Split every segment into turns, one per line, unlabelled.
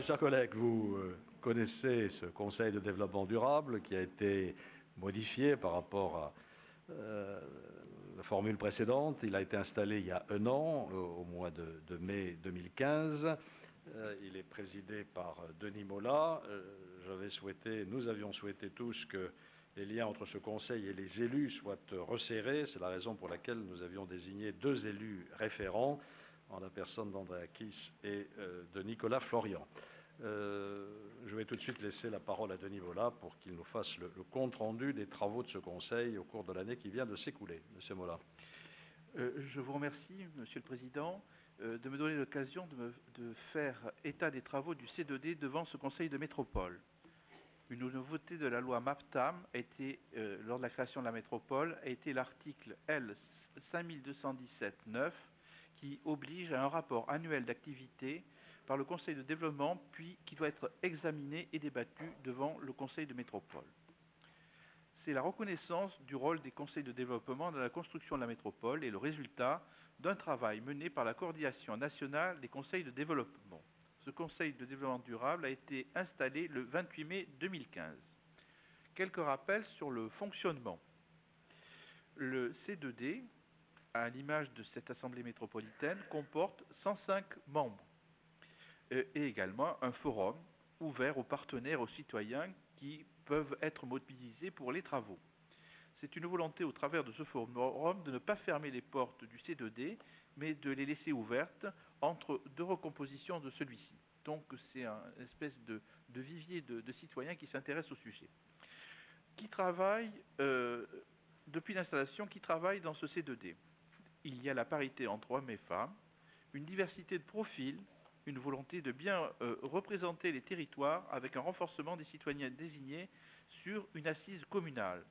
chers collègues, vous connaissez ce Conseil de développement durable qui a été modifié par rapport à la formule précédente. Il a été installé il y a un an, au mois de mai 2015. Il est présidé par Denis Mola. Nous avions souhaité tous que les liens entre ce Conseil et les élus soient resserrés. C'est la raison pour laquelle nous avions désigné 2 élus référents, en la personne d'Andrea Kiss et de Nicolas Florian. Je vais tout de suite laisser la parole à Denis Mola pour qu'il nous fasse le compte-rendu des travaux de ce Conseil au cours de l'année qui vient de s'écouler. Monsieur Mola.
Je vous remercie, Monsieur le Président, de me donner l'occasion de faire état des travaux du C2D devant ce Conseil de métropole. Une nouveauté de la loi MAPTAM lors de la création de la métropole a été l'article L 5217-9 qui oblige à un rapport annuel d'activité par le Conseil de développement, puis qui doit être examiné et débattu devant le Conseil de métropole. C'est la reconnaissance du rôle des conseils de développement dans la construction de la métropole et le résultat d'un travail mené par la coordination nationale des conseils de développement. Ce conseil de développement durable a été installé le 28 mai 2015. Quelques rappels sur le fonctionnement. Le C2D, à l'image de cette assemblée métropolitaine, comporte 105 membres et également un forum ouvert aux partenaires, aux citoyens qui peuvent être mobilisés pour les travaux. C'est une volonté au travers de ce forum de ne pas fermer les portes du C2D, mais de les laisser ouvertes entre 2 recompositions de celui-ci. Donc c'est une espèce de vivier de citoyens qui s'intéressent au sujet. Qui travaillent, depuis l'installation, qui travaillent dans ce C2D. Il y a la parité entre hommes et femmes, une diversité de profils, une volonté de bien représenter les territoires avec un renforcement des citoyens désignés sur une assise communale.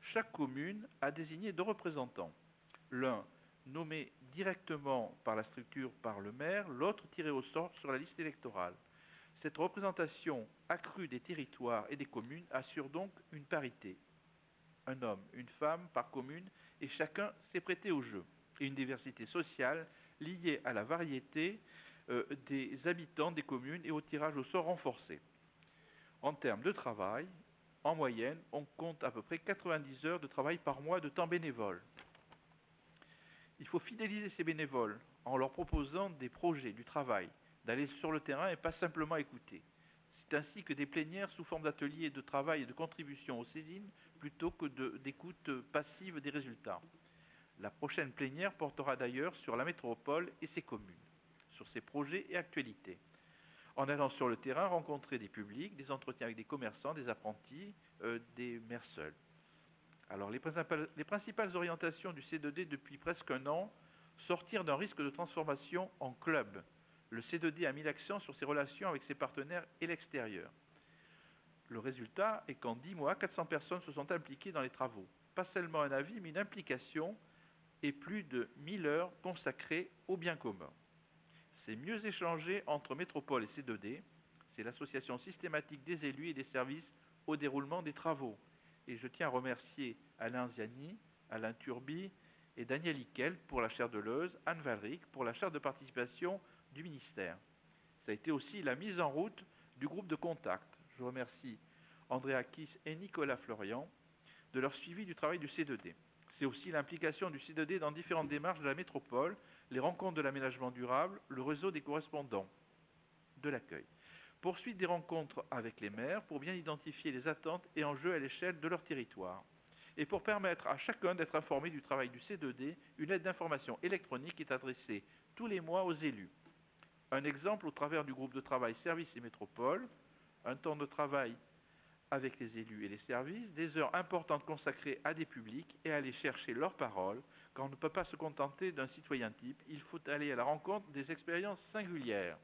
Chaque commune a désigné 2 représentants. L'un nommé directement par la structure par le maire, l'autre tiré au sort sur la liste électorale. Cette représentation accrue des territoires et des communes assure donc une parité. Un homme, une femme par commune, et chacun s'est prêté au jeu. Et une diversité sociale liée à la variété des habitants des communes et au tirage au sort renforcé. En termes de travail, en moyenne, on compte à peu près 90 heures de travail par mois de temps bénévole. Il faut fidéliser ces bénévoles en leur proposant des projets, du travail, d'aller sur le terrain et pas simplement écouter. C'est ainsi que des plénières sous forme d'ateliers de travail et de contribution aux saisines plutôt que d'écoute passive des résultats. La prochaine plénière portera d'ailleurs sur la métropole et ses communes, sur ses projets et actualités. En allant sur le terrain, rencontrer des publics, des entretiens avec des commerçants, des apprentis, des maires seuls. Alors les principales orientations du C2D depuis presque un an, sortir d'un risque de transformation en club. Le C2D a mis l'accent sur ses relations avec ses partenaires et l'extérieur. Le résultat est qu'en 10 mois, 400 personnes se sont impliquées dans les travaux. Pas seulement un avis, mais une implication et plus de 1000 heures consacrées au bien commun. C'est mieux échanger entre métropole et C2D, c'est l'association systématique des élus et des services au déroulement des travaux. Et je tiens à remercier Alain Ziani, Alain Turbi et Daniel Hickel pour la chaire de Leuze, Anne Valric pour la charte de participation du ministère. Ça a été aussi la mise en route du groupe de contact. Je remercie Andrea Kiss et Nicolas Florian de leur suivi du travail du C2D. C'est aussi l'implication du C2D dans différentes démarches de la métropole, les rencontres de l'aménagement durable, le réseau des correspondants de l'accueil. Poursuite des rencontres avec les maires pour bien identifier les attentes et enjeux à l'échelle de leur territoire. Et pour permettre à chacun d'être informé du travail du C2D, une lettre d'information électronique est adressée tous les mois aux élus. Un exemple au travers du groupe de travail Services et Métropole, un temps de travail avec les élus et les services, des heures importantes consacrées à des publics et à aller chercher leurs paroles, quand on ne peut pas se contenter d'un citoyen type, il faut aller à la rencontre des expériences singulières.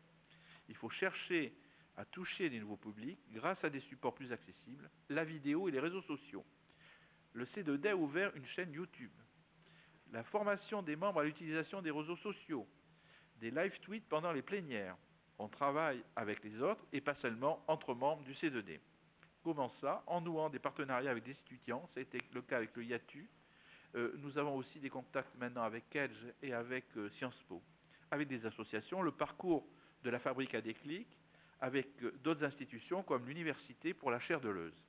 Il faut chercher à toucher des nouveaux publics grâce à des supports plus accessibles, la vidéo et les réseaux sociaux. Le C2D a ouvert une chaîne YouTube. La formation des membres à l'utilisation des réseaux sociaux, des live tweets pendant les plénières. On travaille avec les autres et pas seulement entre membres du C2D. Comment ça? En nouant des partenariats avec des étudiants, ça a été le cas avec le IATU. Nous avons aussi des contacts maintenant avec Edge et avec Sciences Po. Avec des associations, le parcours de la fabrique à déclic, avec d'autres institutions comme l'université pour la chaire de Leuze.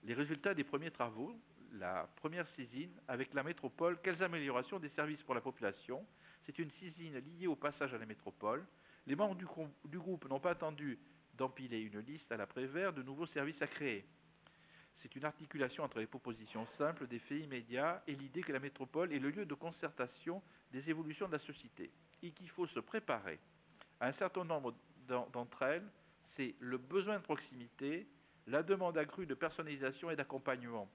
Les résultats des premiers travaux, la première saisine avec la métropole, quelles améliorations des services pour la population. C'est une saisine liée au passage à la métropole. Les membres du groupe n'ont pas attendu d'empiler une liste à l'après-vert de nouveaux services à créer. C'est une articulation entre les propositions simples des faits immédiats et l'idée que la métropole est le lieu de concertation des évolutions de la société et qu'il faut se préparer. À un certain nombre d'entre elles, c'est le besoin de proximité, la demande accrue de personnalisation et d'accompagnement,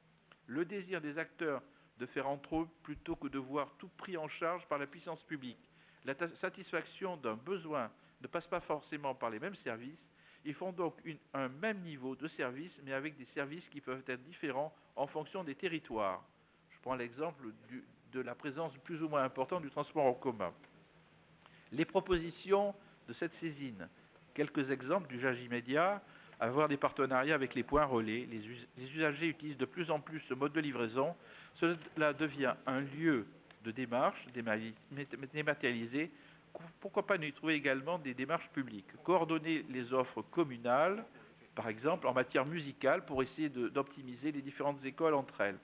le désir des acteurs de faire entre eux plutôt que de voir tout pris en charge par la puissance publique. La satisfaction d'un besoin ne passe pas forcément par les mêmes services. Ils font donc un même niveau de service, mais avec des services qui peuvent être différents en fonction des territoires. Je prends l'exemple de la présence plus ou moins importante du transport en commun. Les propositions de cette saisine, quelques exemples d'usage immédiat, avoir des partenariats avec les points relais. Les usagers utilisent de plus en plus ce mode de livraison. Cela devient un lieu de démarche dématérialisé. Pourquoi pas y trouver également des démarches publiques. Coordonner les offres communales, par exemple en matière musicale, pour essayer d'optimiser les différentes écoles entre elles.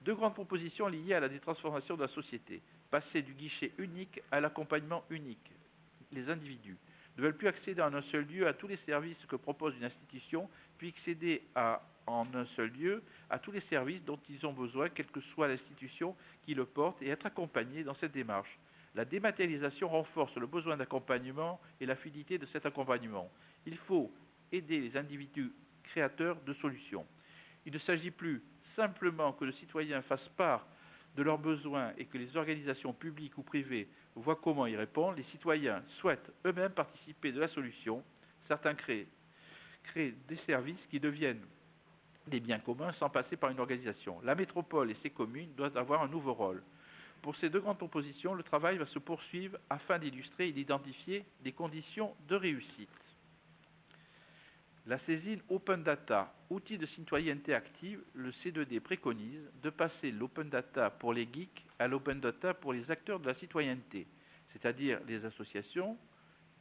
Deux grandes propositions liées à la transformation de la société. Passer du guichet unique à l'accompagnement unique. Les individus ne veulent plus accéder en un seul lieu à tous les services que propose une institution, puis accéder en un seul lieu à tous les services dont ils ont besoin, quelle que soit l'institution qui le porte, et être accompagnés dans cette démarche. La dématérialisation renforce le besoin d'accompagnement et la fluidité de cet accompagnement. Il faut aider les individus créateurs de solutions. Il ne s'agit plus simplement que le citoyen fasse part de leurs besoins et que les organisations publiques ou privées voient comment y répondre. Les citoyens souhaitent eux-mêmes participer de la solution. Certains créent des services qui deviennent des biens communs sans passer par une organisation. La métropole et ses communes doivent avoir un nouveau rôle. Pour ces deux grandes propositions, le travail va se poursuivre afin d'illustrer et d'identifier des conditions de réussite. La saisine Open Data, outil de citoyenneté active, le C2D préconise de passer l'Open Data pour les geeks à l'Open Data pour les acteurs de la citoyenneté, c'est-à-dire les associations,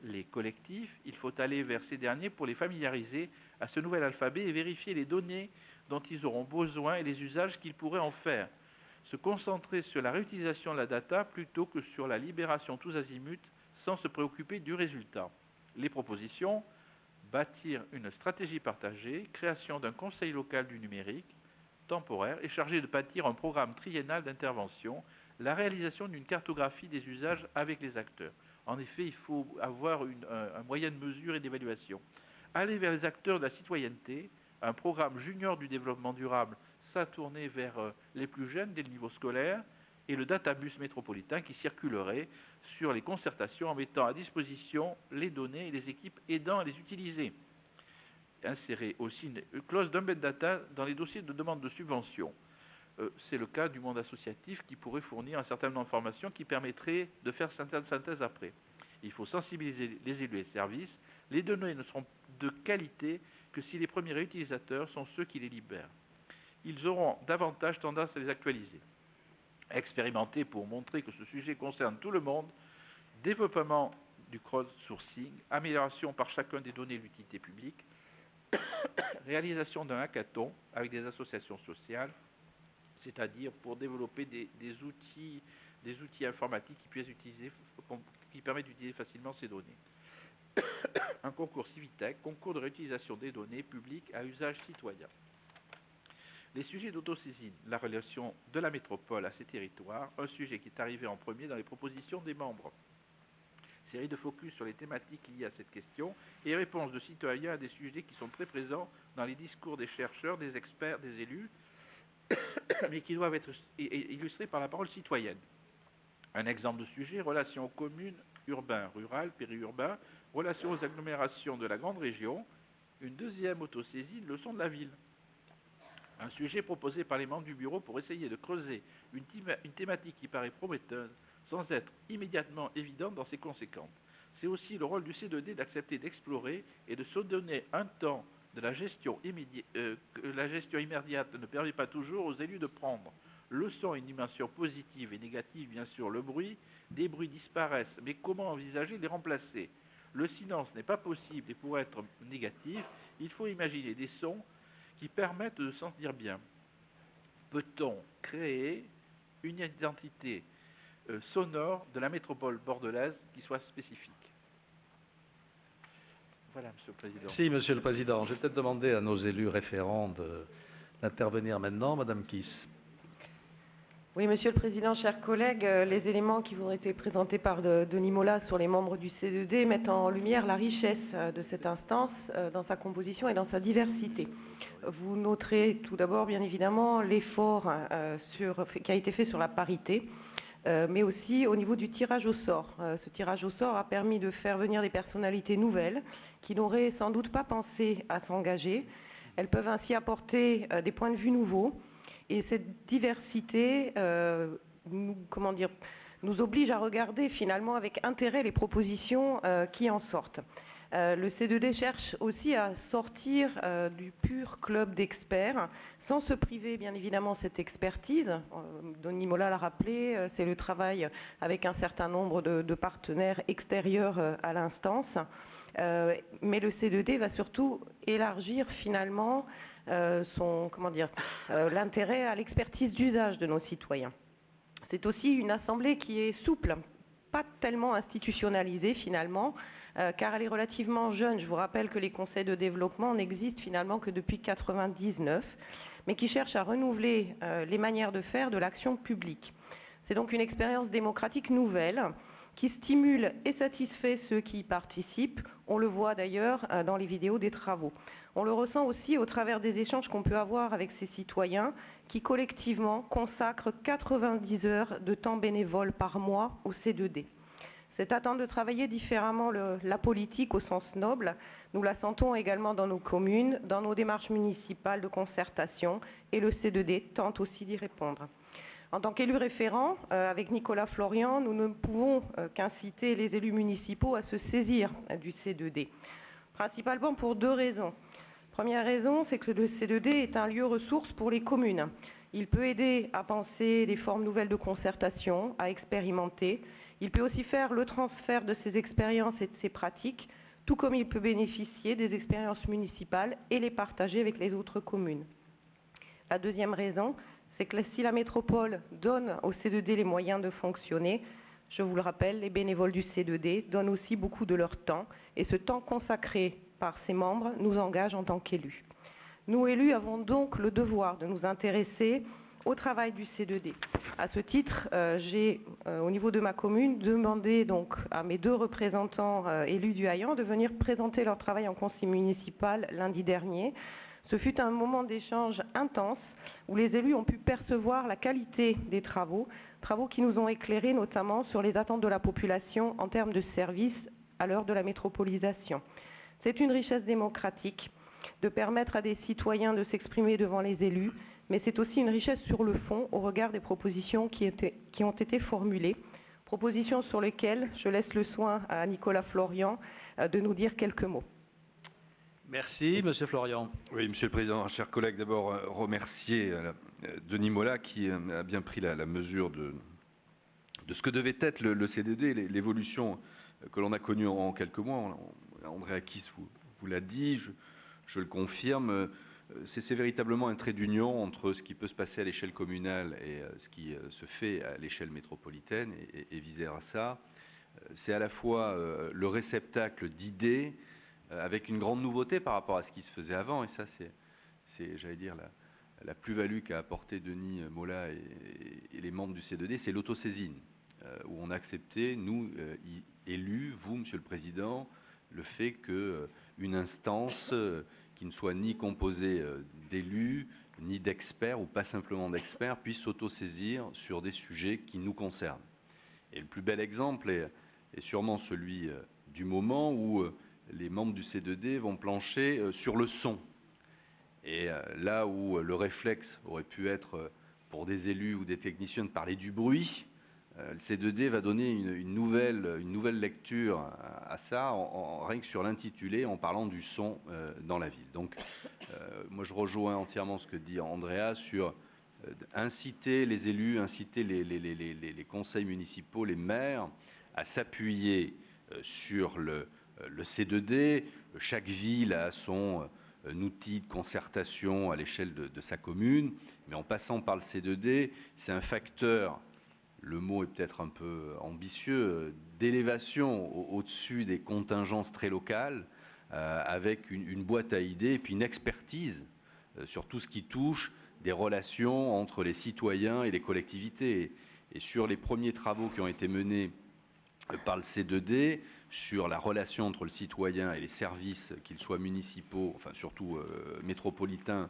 les collectifs. Il faut aller vers ces derniers pour les familiariser à ce nouvel alphabet et vérifier les données dont ils auront besoin et les usages qu'ils pourraient en faire. Se concentrer sur la réutilisation de la data plutôt que sur la libération tous azimuts sans se préoccuper du résultat. Les propositions: bâtir une stratégie partagée, création d'un conseil local du numérique, temporaire, et chargé de bâtir un programme triennal d'intervention, la réalisation d'une cartographie des usages avec les acteurs. En effet, il faut avoir un moyen de mesure et d'évaluation. Aller vers les acteurs de la citoyenneté, un programme junior du développement durable, ça tourné vers les plus jeunes dès le niveau scolaire, et le databus métropolitain qui circulerait sur les concertations en mettant à disposition les données et les équipes aidant à les utiliser. Insérer aussi une clause d'embed data dans les dossiers de demande de subvention. C'est le cas du monde associatif qui pourrait fournir un certain nombre d'informations qui permettraient de faire certaines synthèses après. Il faut sensibiliser les élus et les services. Les données ne seront de qualité que si les premiers utilisateurs sont ceux qui les libèrent. Ils auront davantage tendance à les actualiser. Expérimenter pour montrer que ce sujet concerne tout le monde, développement du crowdsourcing, amélioration par chacun des données d'utilité publique, réalisation d'un hackathon avec des associations sociales, c'est-à-dire pour développer des outils informatiques qui permettent d'utiliser facilement ces données. Un concours Civitech, concours de réutilisation des données publiques à usage citoyen. Les sujets d'autosaisine, la relation de la métropole à ses territoires, un sujet qui est arrivé en premier dans les propositions des membres. Série de focus sur les thématiques liées à cette question et réponses de citoyens à des sujets qui sont très présents dans les discours des chercheurs, des experts, des élus, mais qui doivent être illustrés par la parole citoyenne. Un exemple de sujet: relations aux communes, urbain, rural, périurbain, relations aux agglomérations de la grande région. Une deuxième autosaisine, leçon de la ville. Un sujet proposé par les membres du bureau pour essayer de creuser une thématique qui paraît prometteuse sans être immédiatement évidente dans ses conséquences. C'est aussi le rôle du C2D d'accepter d'explorer et de se donner un temps de la gestion que la gestion immédiate ne permet pas toujours aux élus de prendre. Le son a une dimension positive et négative, bien sûr, le bruit. Des bruits disparaissent, mais comment envisager de les remplacer? Le silence n'est pas possible et pour être négatif, il faut imaginer des sons qui permettent de se sentir bien. Peut-on créer une identité sonore de la métropole bordelaise qui soit spécifique? Voilà, Monsieur le Président.
Merci, Monsieur le Président. Je vais peut-être demander à nos élus référents d'intervenir maintenant. Madame Kiss.
Oui, Monsieur le Président, chers collègues, les éléments qui vous ont été présentés par Denis Mola sur les membres du C2D mettent en lumière la richesse de cette instance dans sa composition et dans sa diversité. Vous noterez tout d'abord, bien évidemment, l'effort qui a été fait sur la parité, mais aussi au niveau du tirage au sort. Ce tirage au sort a permis de faire venir des personnalités nouvelles qui n'auraient sans doute pas pensé à s'engager. Elles peuvent ainsi apporter des points de vue nouveaux. Et cette diversité nous oblige à regarder finalement avec intérêt les propositions qui en sortent. Le C2D cherche aussi à sortir du pur club d'experts, sans se priver bien évidemment de cette expertise. Denis Mola l'a rappelé, c'est le travail avec un certain nombre de partenaires extérieurs à l'instance. Mais le C2D va surtout élargir finalement l'intérêt à l'expertise d'usage de nos citoyens. C'est aussi une assemblée qui est souple, pas tellement institutionnalisée finalement, car elle est relativement jeune. Je vous rappelle que les conseils de développement n'existent finalement que depuis 1999, mais qui cherchent à renouveler les manières de faire de l'action publique. C'est donc une expérience démocratique nouvelle qui stimule et satisfait ceux qui y participent. On le voit d'ailleurs dans les vidéos des travaux. On le ressent aussi au travers des échanges qu'on peut avoir avec ces citoyens qui collectivement consacrent 90 heures de temps bénévole par mois au C2D. Cette attente de travailler différemment la politique au sens noble, nous la sentons également dans nos communes, dans nos démarches municipales de concertation, et le C2D tente aussi d'y répondre. En tant qu'élus référents, avec Nicolas Florian, nous ne pouvons qu'inciter les élus municipaux à se saisir du C2D, principalement pour deux raisons. Première raison, c'est que le C2D est un lieu ressource pour les communes. Il peut aider à penser des formes nouvelles de concertation, à expérimenter. Il peut aussi faire le transfert de ses expériences et de ses pratiques, tout comme il peut bénéficier des expériences municipales et les partager avec les autres communes. La deuxième raison, c'est que si la métropole donne au C2D les moyens de fonctionner, je vous le rappelle, les bénévoles du C2D donnent aussi beaucoup de leur temps, et ce temps consacré par ses membres nous engage en tant qu'élus. Nous, élus, avons donc le devoir de nous intéresser au travail du C2D. À ce titre, j'ai, au niveau de ma commune, demandé donc à mes deux représentants élus du Haillan de venir présenter leur travail en conseil municipal lundi dernier. Ce fut un moment d'échange intense où les élus ont pu percevoir la qualité des travaux qui nous ont éclairés notamment sur les attentes de la population en termes de services à l'heure de la métropolisation. C'est une richesse démocratique de permettre à des citoyens de s'exprimer devant les élus, mais c'est aussi une richesse sur le fond au regard des propositions qui ont été formulées, propositions sur lesquelles je laisse le soin à Nicolas Florian de nous dire quelques mots.
Merci, Monsieur Florian.
Oui, Monsieur le Président, chers collègues, d'abord remercier Denis Mola qui a bien pris la mesure de ce que devait être le C2D, l'évolution que l'on a connue en quelques mois. André Akis vous l'a dit, je le confirme, c'est véritablement un trait d'union entre ce qui peut se passer à l'échelle communale et ce qui se fait à l'échelle métropolitaine et vice-versa. C'est à la fois le réceptacle d'idées, avec une grande nouveauté par rapport à ce qui se faisait avant, et ça c'est j'allais dire, la plus-value qu'a apporté Denis Mola et les membres du C2D, c'est l'autosaisine, où on a accepté, nous, élus, vous, Monsieur le Président, le fait qu'une instance qui ne soit ni composée d'élus, ni d'experts, ou pas simplement d'experts, puisse s'autosaisir sur des sujets qui nous concernent. Et le plus bel exemple est sûrement celui du moment où les membres du C2D vont plancher sur le son. Et là où le réflexe aurait pu être pour des élus ou des techniciens de parler du bruit, le C2D va donner une nouvelle lecture à ça, rien que sur l'intitulé, en parlant du son dans la ville. Donc moi je rejoins entièrement ce que dit Andrea sur inciter les élus, inciter les conseils municipaux, les maires, à s'appuyer sur le C2D. Chaque ville a son outil de concertation à l'échelle de sa commune, mais en passant par le C2D, c'est un facteur, le mot est peut-être un peu ambitieux, d'élévation au-dessus des contingences très locales, avec une boîte à idées et puis une expertise sur tout ce qui touche des relations entre les citoyens et les collectivités. Et sur les premiers travaux qui ont été menés par le C2D, sur la relation entre le citoyen et les services, qu'ils soient municipaux, enfin surtout métropolitains,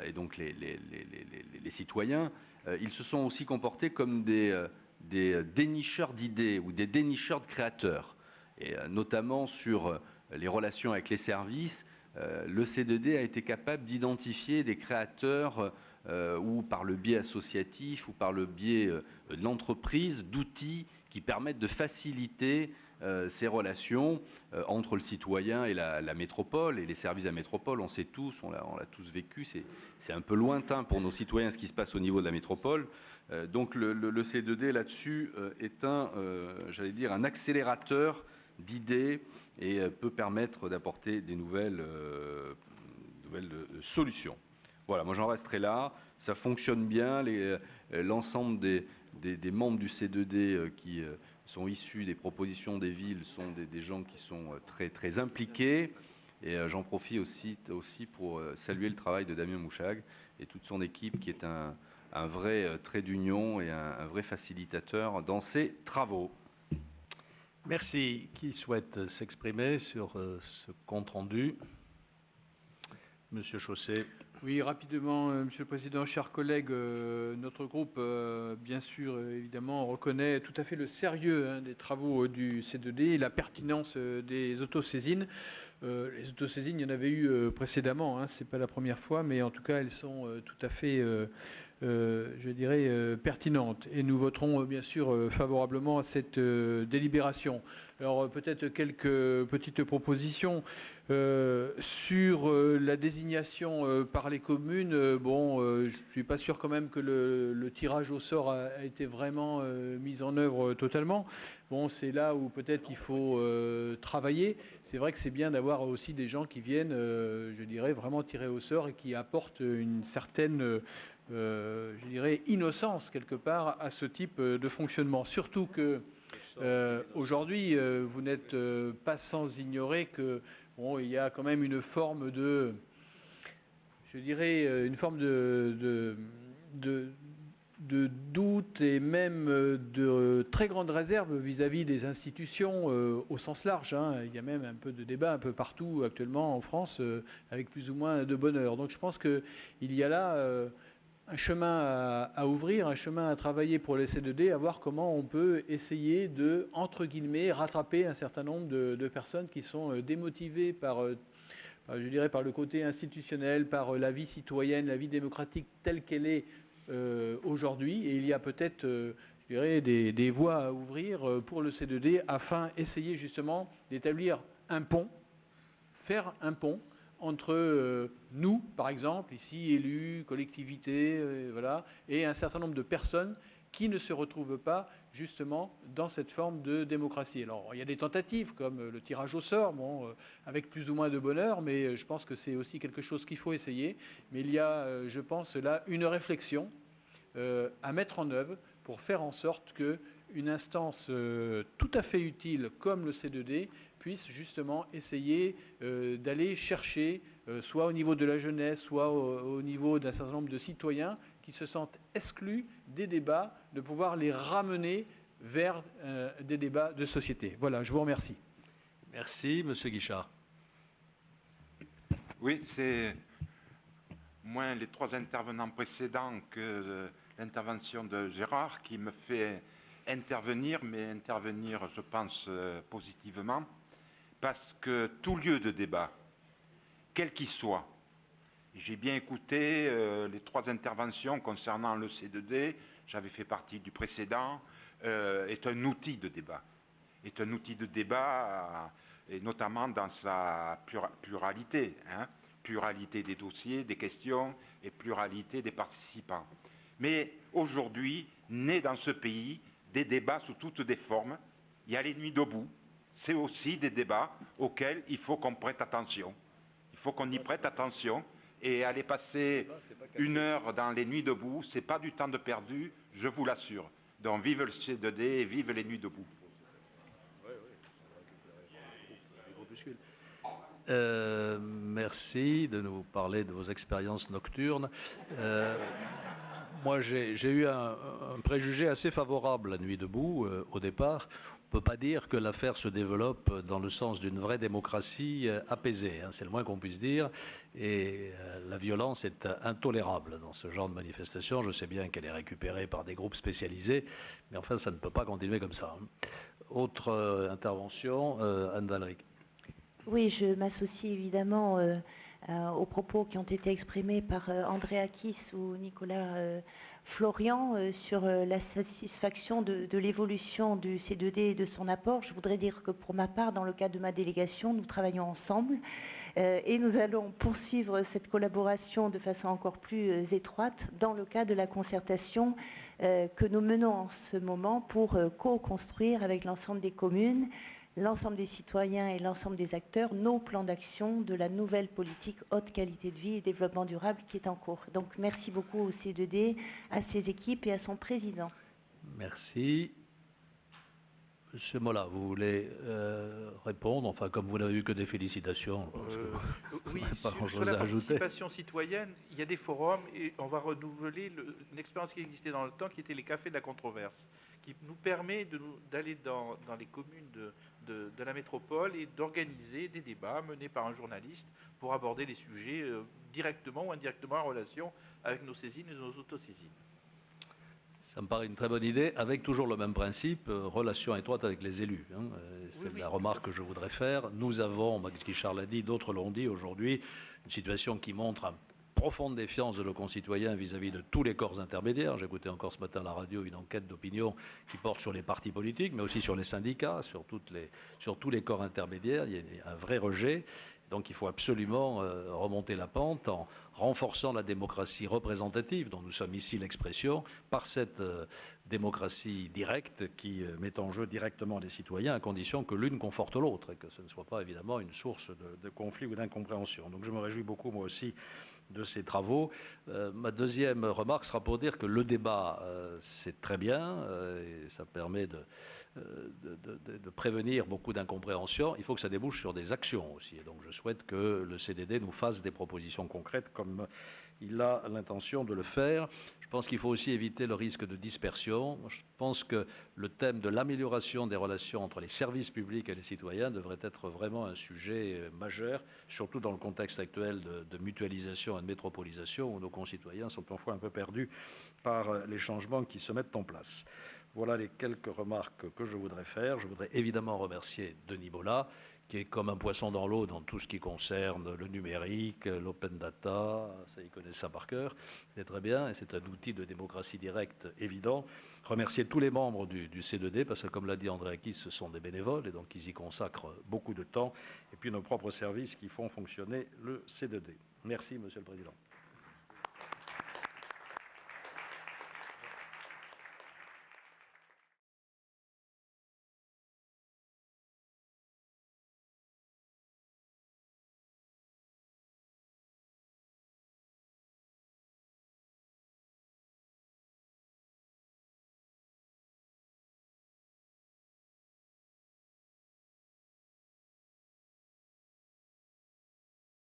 et donc les citoyens, ils se sont aussi comportés comme des dénicheurs d'idées ou des dénicheurs de créateurs. Et notamment sur les relations avec les services, le C2D a été capable d'identifier des créateurs ou par le biais associatif ou par le biais de l'entreprise, d'outils qui permettent de faciliter ces relations entre le citoyen et la métropole et les services de la métropole. On sait tous, on l'a tous vécu, c'est un peu lointain pour nos citoyens ce qui se passe au niveau de la métropole. Donc le C2D là-dessus est j'allais dire, un accélérateur d'idées et peut permettre d'apporter des nouvelles solutions. Voilà, moi j'en resterai là. Ça fonctionne bien. L'ensemble des membres du C2D qui sont issus des propositions des villes sont des gens qui sont très, très impliqués. Et j'en profite aussi pour saluer le travail de Damien Mouchag et toute son équipe qui est un vrai trait d'union et un vrai facilitateur dans ces travaux.
Merci. Qui souhaite s'exprimer sur ce compte-rendu? Monsieur Chausset.
Oui, rapidement, Monsieur le Président, chers collègues, notre groupe, bien sûr, évidemment, reconnaît tout à fait le sérieux des travaux du C2D et la pertinence des autosaisines. Les autosaisines, il y en avait eu précédemment, ce n'est pas la première fois, mais en tout cas, elles sont tout à fait, je dirais, pertinentes. Et nous voterons, bien sûr, favorablement à cette délibération. Alors, peut-être quelques petites propositions. Sur la désignation par les communes, je ne suis pas sûr quand même que le tirage au sort a été vraiment mis en œuvre totalement. Bon, c'est là où peut-être il faut travailler. C'est vrai que c'est bien d'avoir aussi des gens qui viennent, je dirais, vraiment tirer au sort et qui apportent une certaine, je dirais, innocence quelque part à ce type de fonctionnement. Surtout que aujourd'hui, vous n'êtes pas sans ignorer que il y a quand même une forme de, je dirais, une forme de doute et même de très grande réserve vis-à-vis des institutions au sens large. Il y a même un peu de débat un peu partout actuellement en France avec plus ou moins de bonheur. Donc je pense qu'il y a là un chemin à ouvrir, un chemin à travailler pour les C2D, à voir comment on peut essayer de, entre guillemets, rattraper un certain nombre de personnes qui sont démotivées par, je dirais, par le côté institutionnel, par la vie citoyenne, la vie démocratique telle qu'elle est aujourd'hui. Et il y a peut-être, je dirais, des voies à ouvrir pour le C2D afin d'essayer justement d'établir un pont, faire un pont entre nous, par exemple, ici, élus, collectivités, voilà, et un certain nombre de personnes qui ne se retrouvent pas justement dans cette forme de démocratie. Alors, il y a des tentatives comme le tirage au sort, avec plus ou moins de bonheur, mais je pense que c'est aussi quelque chose qu'il faut essayer. Mais il y a, je pense, là, une réflexion à mettre en œuvre pour faire en sorte qu'une instance tout à fait utile comme le C2D puisse justement essayer d'aller chercher, soit au niveau de la jeunesse, soit au niveau d'un certain nombre de citoyens qui se sentent exclus des débats, de pouvoir les ramener vers des débats de société. Voilà, je vous remercie.
Merci, Monsieur Guichard.
Oui, c'est moins les trois intervenants précédents que l'intervention de Gérard qui me fait intervenir, mais intervenir, je pense, positivement, parce que tout lieu de débat, quel qu'il soit, j'ai bien écouté les trois interventions concernant le C2D, j'avais fait partie du précédent, est un outil de débat. Est un outil de débat, et notamment dans sa pluralité, pluralité des dossiers, des questions et pluralité des participants. Mais aujourd'hui, naît dans ce pays des débats sous toutes des formes. Il y a les nuits debout, c'est aussi des débats auxquels il faut qu'on prête attention. Il faut qu'on y prête attention et aller passer 1 heure dans les nuits debout, ce n'est pas du temps de perdu, je vous l'assure. Donc vive le C2D et vive les nuits debout.
Merci de nous parler de vos expériences nocturnes. Moi, j'ai eu un préjugé assez favorable la nuit debout au départ. On ne peut pas dire que l'affaire se développe dans le sens d'une vraie démocratie apaisée, hein, c'est le moins qu'on puisse dire. Et la violence est intolérable dans ce genre de manifestation. Je sais bien qu'elle est récupérée par des groupes spécialisés, mais enfin, ça ne peut pas continuer comme ça. Autre intervention, Anne Valric.
Oui, je m'associe évidemment aux propos qui ont été exprimés par André Akis ou Nicolas Florian sur la satisfaction de l'évolution du C2D et de son apport. Je voudrais dire que pour ma part, dans le cadre de ma délégation, nous travaillons ensemble et nous allons poursuivre cette collaboration de façon encore plus étroite dans le cadre de la concertation que nous menons en ce moment pour co-construire avec l'ensemble des communes, l'ensemble des citoyens et l'ensemble des acteurs, nos plans d'action de la nouvelle politique haute qualité de vie et développement durable qui est en cours. Donc merci beaucoup au C2D, à ses équipes et à son président.
Merci. Monsieur Mola, vous voulez répondre? Enfin, comme vous n'avez eu que des félicitations.
Oui,
pas
sur la
à ajouter.
participation citoyenne, il y a des forums et on va renouveler une expérience qui existait dans le temps, qui était les cafés de la controverse, qui nous permet d'aller dans les communes de la métropole et d'organiser des débats menés par un journaliste pour aborder les sujets directement ou indirectement en relation avec nos saisines et nos autosaisines.
Ça me paraît une très bonne idée, avec toujours le même principe, relation étroite avec les élus. Hein. C'est la remarque que je voudrais faire. Nous avons, Max Guichard l'a dit, d'autres l'ont dit aujourd'hui, une situation qui montre une profonde défiance de nos concitoyens vis-à-vis de tous les corps intermédiaires. J'ai écouté encore ce matin à la radio une enquête d'opinion qui porte sur les partis politiques, mais aussi sur les syndicats, sur tous les corps intermédiaires. Il y a un vrai rejet. Donc il faut absolument remonter la pente en renforçant la démocratie représentative, dont nous sommes ici l'expression, par cette démocratie directe qui met en jeu directement les citoyens, à condition que l'une conforte l'autre et que ce ne soit pas évidemment une source de conflit ou d'incompréhension. Donc je me réjouis beaucoup moi aussi de ces travaux. Ma deuxième remarque sera pour dire que le débat, c'est très bien, et ça permet de prévenir beaucoup d'incompréhension. Il faut que ça débouche sur des actions aussi. Et donc je souhaite que le CDD nous fasse des propositions concrètes comme il a l'intention de le faire. Je pense qu'il faut aussi éviter le risque de dispersion. Je pense que le thème de l'amélioration des relations entre les services publics et les citoyens devrait être vraiment un sujet majeur, surtout dans le contexte actuel de mutualisation et de métropolisation où nos concitoyens sont parfois un peu perdus par les changements qui se mettent en place. Voilà les quelques remarques que je voudrais faire. Je voudrais évidemment remercier Denis Bola, qui est comme un poisson dans l'eau dans tout ce qui concerne le numérique, l'open data, ça, il connaît ça par cœur, c'est très bien, et c'est un outil de démocratie directe évident. Remercier tous les membres du C2D, parce que comme l'a dit André Akis, ce sont des bénévoles, et donc ils y consacrent beaucoup de temps, et puis nos propres services qui font fonctionner le C2D. Merci, Monsieur le Président.